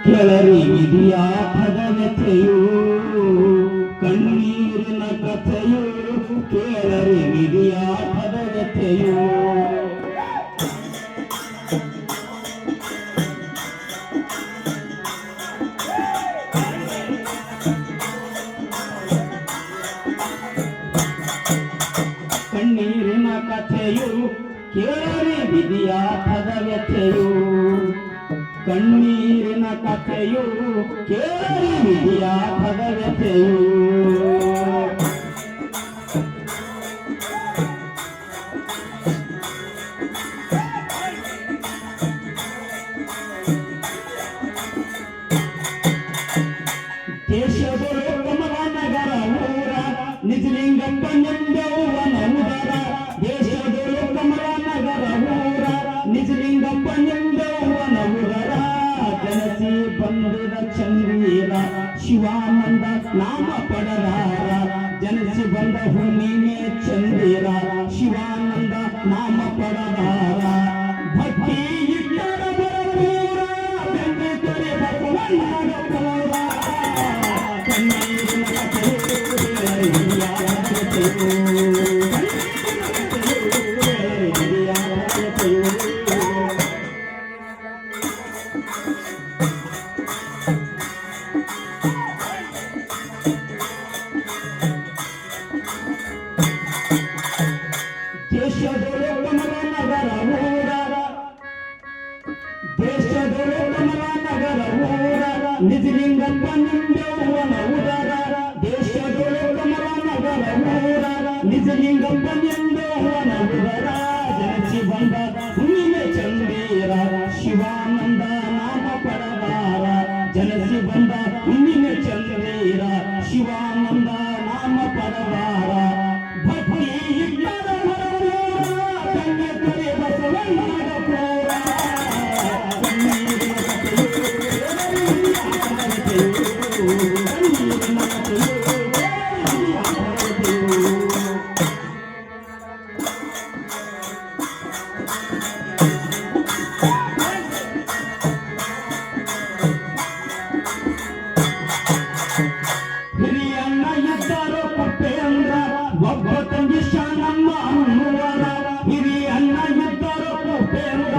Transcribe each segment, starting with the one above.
ಕೆಳರಿಗಿದೆಯ ಪದವೆತೆಯು ಕಣ್ಣೀರಿನ ಕಥೆಯು ಕೇಳರಿಗಿದೆಯ ಪದವೆತೆಯು ಕಣ್ಣೀರಿನ ಕಥೆಯು ಕೇಳರಿಗಿದೆಯ ಪದವೆತೆಯು ಕಣ್ಣೀರಿನ ಕಥೆಯು ಕೇಳರಿಗಿದೆಯ ಪದವೆತೆಯು ದೇಶದೊಳು ಕಮಲನಗರ ಊರ ನಿಜಲಿಂಗಪ್ಪನೆಂದೆವ್ವನ ಉದರ ದೇಶದೊಳು ಕಮಲನಗರ ಊರ ನಿಜಲಿಂಗಪ್ಪನೆಂದೆವ್ವನ ಉದರ ಜನಸಿ ಬಂದಿದ ಚಂದೀರ ಶಿವಾನಂದ ನಾಮ ಪಡರಾರ ಜನಸಿ ಬಂದ ಹುಣ್ಣಿಮೆ ಚಂದೀರ ಶಿವಾನಂದ ನಾಮ ಪಡರಾರ ಭಕ್ತಿ ಇಟ್ಟರ ಬರಪೂರ ಗಂಗೆ ತೊರೆ ಬಸವಣ್ಣನ ಪೂರ ಕಣ್ಣೀರಿನ ಕಥೆಯು ಕೇಳರಿಗಿದೆಯ ಪದವೆತೆಯು ದೇಶದೊಳು ಕಮಲನಗರ ಊರ ದೇಶದೊಳು ಕಮಲನಗರ ಊರ ನಿಜಲಿಂಗಪ್ಪನೆಂದೆವ್ವನ ಉದರ ದೇಶದೊಳು ಕಮಲನಗರ ಊರ ನಿಜಲಿಂಗಪ್ಪನೆಂದೆವ್ವನ ಉದರ ಜನಸಿ ಬಂದ ಹುಣ್ಣಿಮೆ ಚಂದೀರ ಶಿವಾನಂದ ನಾಮ ಪಡದಾರ ಜನಸಿ ಬಂದ ಹುಣ್ಣಿಮೆ ಚಂದೀರ ಶಿವಾನಂದ ನಾಮ ಪಡದಾರ ಭಕ್ತಿ ಇಟ್ಟರ ಬರಪೂರ ಗಂಗೆ ತೊರೆ ಬಸವಣ್ಣನ ಪೂರ ಕಣ್ಣೀರಿನ ಕಥೆಯು ಕಣ್ಣೀರಿನ ಕಥೆಯು ಹಿರಿಯಣ್ಣ ಇದ್ದರು ಪುಟ್ಟೆಯಂದ್ರ ಒಬ್ಬ ತಂಗಿ ಶಾನಮ್ಮ ಅನ್ನುವರ ಹಿರಿಯಣ್ಣ ಇದ್ದರು ಪುಟ್ಟೆಯಂದ್ರ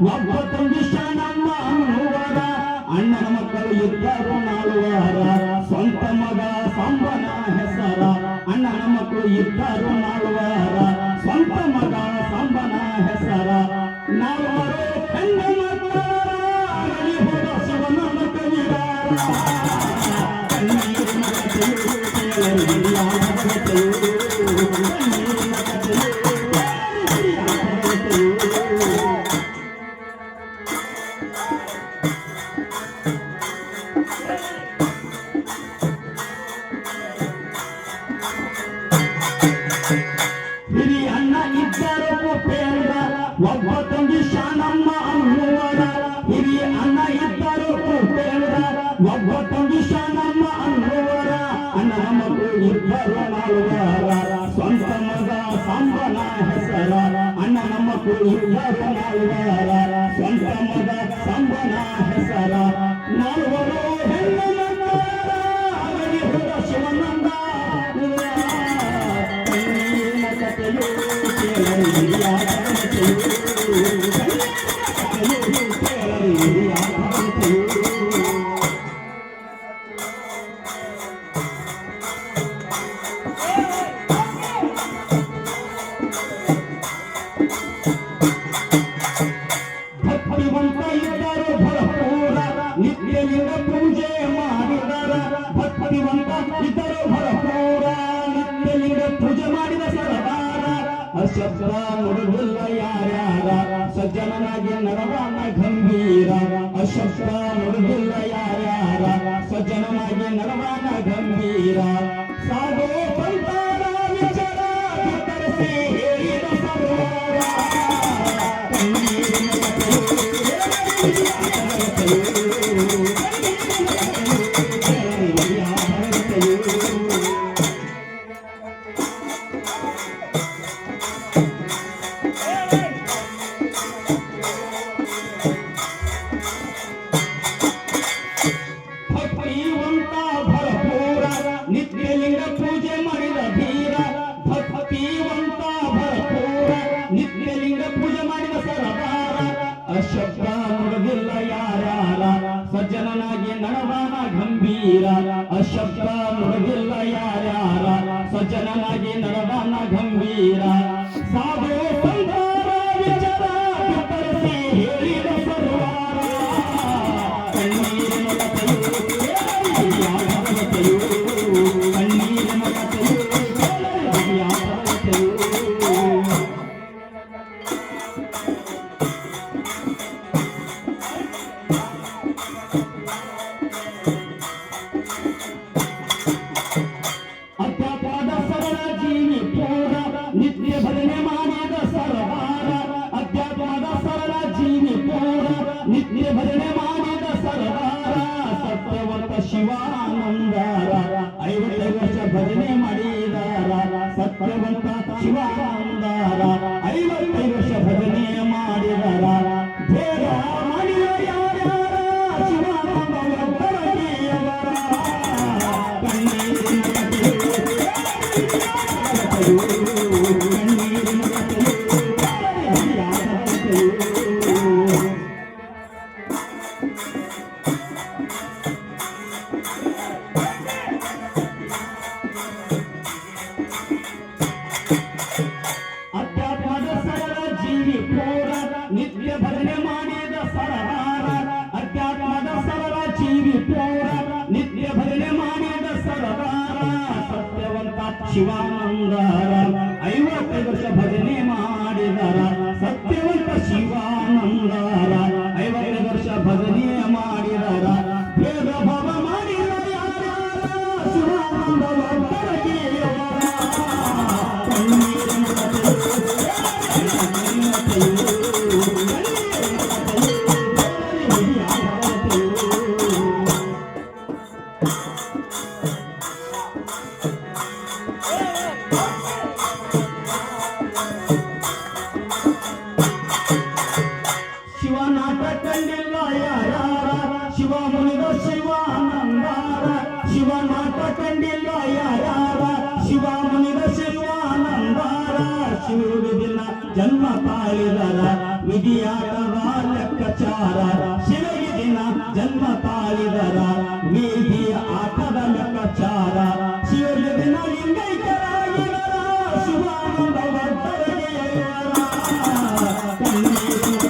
ಒಬ್ಬ ತಂಗಿ ಶಾನಮ್ಮ ಅನ್ನುವರ ಅಣ್ಣನ ಮಕ್ಕಳು ಇದ್ದರು ನಾಲ್ವರ ಸ್ವಂತ ಮಗ ಸಂಬನ ಹೆಸರ ಅಣ್ಣನ ಮಕ್ಕಳು ಇದ್ದರು ನಾಲ್ವರ ಸ್ವಂತ ಮಗ ಸಂಬನ ಹೆಸರ ನಾಲ್ವರು ಹೆಣ್ಣ ಮಕ್ಕಳ ಹೋದ ಶಿವನನ ಕವಿರಾರ ಕಣ್ಣೀರಿನ ಕಥೆಯು ಕೇಳರಿಗಿದೆಯ ಪದವೆತೆಯು ಕಣ್ಣೀರಿನ ಕಥೆಯು ಕೇಳರಿಗಿದೆಯ ಪದವೆತೆಯು ಹಿರಿಯಣ್ಣ ಇದ್ದರು ಪುಟ್ಟೆಯಂದ್ರ ಒಬ್ಬ ತಂಗಿ ಶಾನಮ್ಮ ಅನ್ನುವರ ಹಿರಿಯ ಅಣ್ಣ ಇದ್ದರು ಪುಟ್ಟೆಯಂದ್ರ ಒಬ್ಬ ತಂಗಿ ಶಾನಮ್ಮ ಅನ್ನುವರ ಅಣ್ಣನ ಮಕ್ಕಳು ಇದ್ದರು ನಾಲ್ವರ ಸ್ವಂತ ಮಗ ಸಂಬನ ಹೆಸರ ಅಣ್ಣನ ಮಕ್ಕಳು ಇದ್ದರು ನಾಲ್ವರ ಸ್ವಂತ ಮಗ ಸಂಬನ ಹೆಸರ ನಾಲ್ವರು ಹೆಣ್ಣ ಮಕ್ಕಳ ಆಗಲಿ ಹೋದ ಶಿವನಂದ ಕಣ್ಣೀರಿನ ಕಥೆಯು ಕೇಳರಿಗಿದೆಯ ಪದವೆತೆಯು ಕಣ್ಣೀರಿನ ಕಥೆಯು ಕೇಳರಿಗಿದೆಯ ಪದವೆತೆಯು ಭಕ್ತಿವಂತ ಇದ್ದರು ಭರಪೂರ ನಿತ್ಯಲಿಂಗ ಪೂಜೆ ಮಾಡಿದರ ಭಕ್ತಿವಂತ ಇದ್ದರು ಭರಪೂರ ನಿತ್ಯಲಿಂಗ ಪೂಜೆ ಮಾಡಿದ ಸರದಾರ ಅಶಬ್ದ ನುಡಿದಿಲ್ಲ ಯಾರ್ಯಾರ ಸಜ್ಜನನಾಗಿ ನರವಾನ ಗಂಭೀರ ಅಶಬ್ದ ನುಡಿದಿಲ್ಲ ಯಾರ್ಯಾರ ಸಜ್ಜನನಾಗಿ ನರವಾನ ಗಂಭೀರ ಸಾಧು ಸಂತಾನ ವಿಚಾರ ಕತ್ತರಿಸಿ ಹೇಳಿದ ಸರ್ವಾರ ಕಣ್ಣೀರಿನ ಕಥೆಯು ಕೇಳರಿಗಿದೆಯ ಪದವೆತೆಯು ಕೇಳರಿಗಿದೆಯ ಪದವೆತೆಯು ಸಜ್ಜನನಾಗಿ ನಡೆದಾನ ಗಂಭೀರ ಅಶಬ್ದ ನುಡಿದಿಲ್ಲ ಯಾರ್ಯಾರ ಸಜ್ಜನನಾಗಿ ನಡೆದಾನ ಗಂಭೀರ ಸಾಧು ಸಂತಾರ ವಿಚಾರ ವಿತರಿಸಿ ಹೇಳಿದ ಸರ್ವಾರ ಕಣ್ಣೀರಿನ ಕಥೆಯು ಯಾವ ಕಥೆಯು ಕಣ್ಣೀರಿನ ಕಥೆಯು ಯಾವ ಕಥೆಯು ಅಧ್ಯಾತ್ಮದ ಸರಳ ಜೀವಿ ಪೂರ ನಿತ್ಯ ಭಜನೆ ಮಾಡಿದ ಸರದಾರ ಅಧ್ಯಾತ್ಮದ ಸರಳ ಜೀವಿ ಪೂರ ನಿತ್ಯ ಭಜನೆ ಮಾಡಿದ ಸರದಾರ ಸತ್ಯವಂತ ಶಿವಾನಂದಾರ 50 ವರ್ಷ ಭಜನೆ ಮಾಡಿದಾರ ಸತ್ಯವಂತ ಶಿವಾನಂದಾರ 50 ವರ್ಷ ಭಜನೆ ಮಾಡಿದಾರ ಬೇಗ ಮಾಡಿದ ಯಾರ್ಯಾರ ಶಿವಾನಂದ ಒಬ್ಬರಗಿಯವರ ಕಣ್ಣೀರಿನ ಅಧ್ಯಾತ್ಮದ ಸರಳ ಜೀವಿ ಪೂರ ನಿತ್ಯ ಭಜನೆ ಮಾಡಿದ ಸರದಾರ ಅಧ್ಯಾತ್ಮದ ಸರಳ ಜೀವಿ ಪೂರ ನಿತ್ಯ ಭಜನೆ ಮಾಡಿದ ಸರದಾರ ಸತ್ಯವಂತ ಶಿವಾನಂದಾರ 50 ವರ್ಷ ಭಜನೆ ಮಾಡಿದರ ಸತ್ಯವಂತ ಶಿವಾನಂದಾರ 50 ವರ್ಷ ಭಜನೆ ಮಾಡಿದರ ಭೇದ ಭಾವ ಮಾಡಿದ ಯಾರ್ಯಾರ ಶಿವಾನಂದ ಒಬ್ಬರಗಿಯವರ ಕಣ್ಣೀರಿನ ಶಿವನಾಟ ಕಂಡಿಲ್ಲ ಯಾರ್ಯಾರ ಶಿವ ಮುನಿದ ಶಿವಾನಂದಾರ ಶಿವನಾಟ ಕಂಡಿಲ್ಲ ಯಾರ್ಯಾರ ಶಿವ ಮುನಿದ ಶಿವಾನಂದಾರ ಶಿವರಿಗೆ ದಿನ ಜನ್ಮ ತಾಳಿದರ ವಿಧಿಯಾಟದ ಲೆಕ್ಕಾಚಾರ ಶಿವಗೆ ದಿನ ಜನ್ಮ ತಾಳಿದರ ವಿಧಿ ಆಟದ ಲೆಕ್ಕಾಚಾರ ಶಿವರಿಗೆ ದಿನ ಲಿಂಗೈಕ್ಯರಾಗಿದರ ಶಿವಾನಂದ ಒಬ್ಬರಗಿಯವರ ಕಣ್ಣೀರಿನ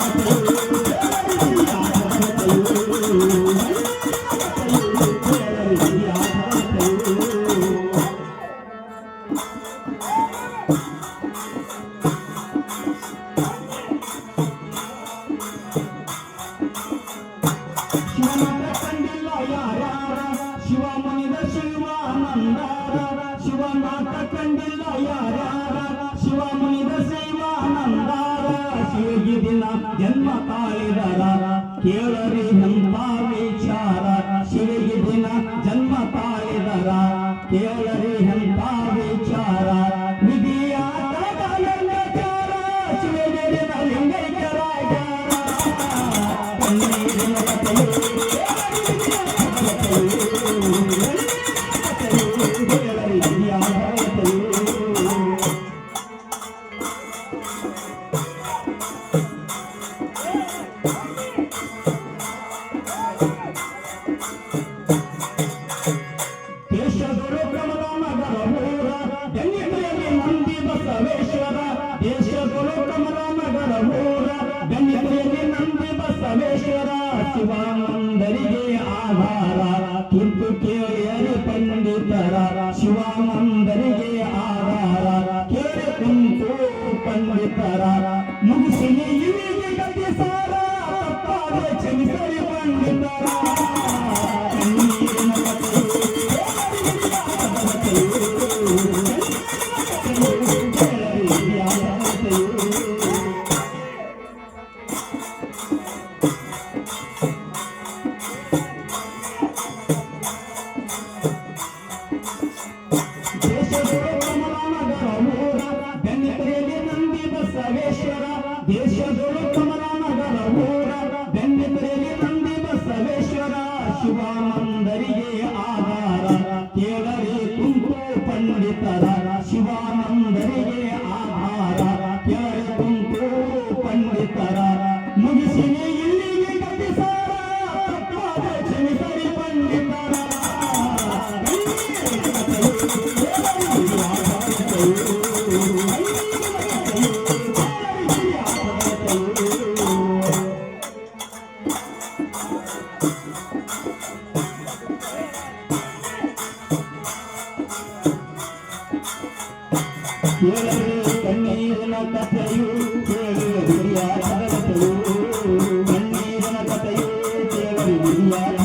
ಶಿವನಾಟ ಕಂಡಿಲ್ಲ ಯಾರ್ಯಾರ ಶಿವ ಮುನಿದ ಶಿವಾನಂದಾರ ಶಿವನಾಟ ಕಂಡಿಲ್ಲ ಯಾರ್ಯಾರ ಶಿವ ಮುನಿದ ಶಿವಾನಂದಾರ ಶಿವಗೆ ದಿನ ಜನ್ಮ ತಾಳಿದರ ಕೇಳರಿ ಎಂತ ವಿಚಾರ ಶಿವಗೆ ದಿನ ಜನ್ಮ ತಾಳಿದರ ಕೇಳರಿ ಎಂತ ವಿಚಾರ ವಿಧಿಯಾಟದ ಲೆಕ್ಕಾಚಾರ ಶಿವಗೆ ದಿನ ಲಿಂಗೈಕ್ಯರಾಗ್ಯಾರ ಕಣ್ಣೀರಿನ ದೇಶದೊಳು ಕಮಲಾನಗರ ಊರ ಬೆನ್ನಿತೆಯಲ್ಲಿ ನಂದಿ ಬಸವೇಶ್ವರ ದೇಶದೊಳು ಕಮಲಾನಗರ ಊರ ಬೆನ್ನಿತೆಯಲ್ಲಿ ನಂದಿ ಬಸವೇಶ್ವರ ಶಿವಾನಂದರಿಗೆ ಆಧಾರ ತುರ್ತು ಕೇಳಿಯರಿ ಪಂಡಿತರ ಶಿವಾನಂದರಿಗೆ ಆಧಾರ ಕೇಳಿ ಕುಂತು ಪಂಡಿತರ ಮುಗಿಸಿನಿ ಇವಿಗೆ ಗತಿ ಸಾರ ತಪ್ಪಾದ ಕ್ಷಮಿಸಲಿ ಪಂಡಿತರ ಕಣ್ಣೀರಿನ ದೇಶದೊಳು ಕಮಲಾನಗರ ಊರ ಬೆನ್ನಿತೆಯಲ್ಲಿ ನಂದಿ ಬಸವೇಶ್ವರ ದೇಶದೊಳು ಕಮಲಾನಗರ ಊರ ಬೆನ್ನಿತೆಯಲ್ಲಿ ನಂದಿ ಬಸವೇಶ್ವರ ಶಿವಾನಂದರಿಗೆ ಆಧಾರ ಕೇಳರಿ ಕುಂತು ಪಂಡಿತರ ಶಿವಾನಂದರಿಗೆ ಆಧಾರ ಕೇಳರಿ ಕುಂತು ಪಂಡಿತರ ಮುಗಿಸಿನಿ ಇಲ್ಲಿಗೆ ಗತಿ ಸಾರ ತಪ್ಪಾದ ಲಿಂಗ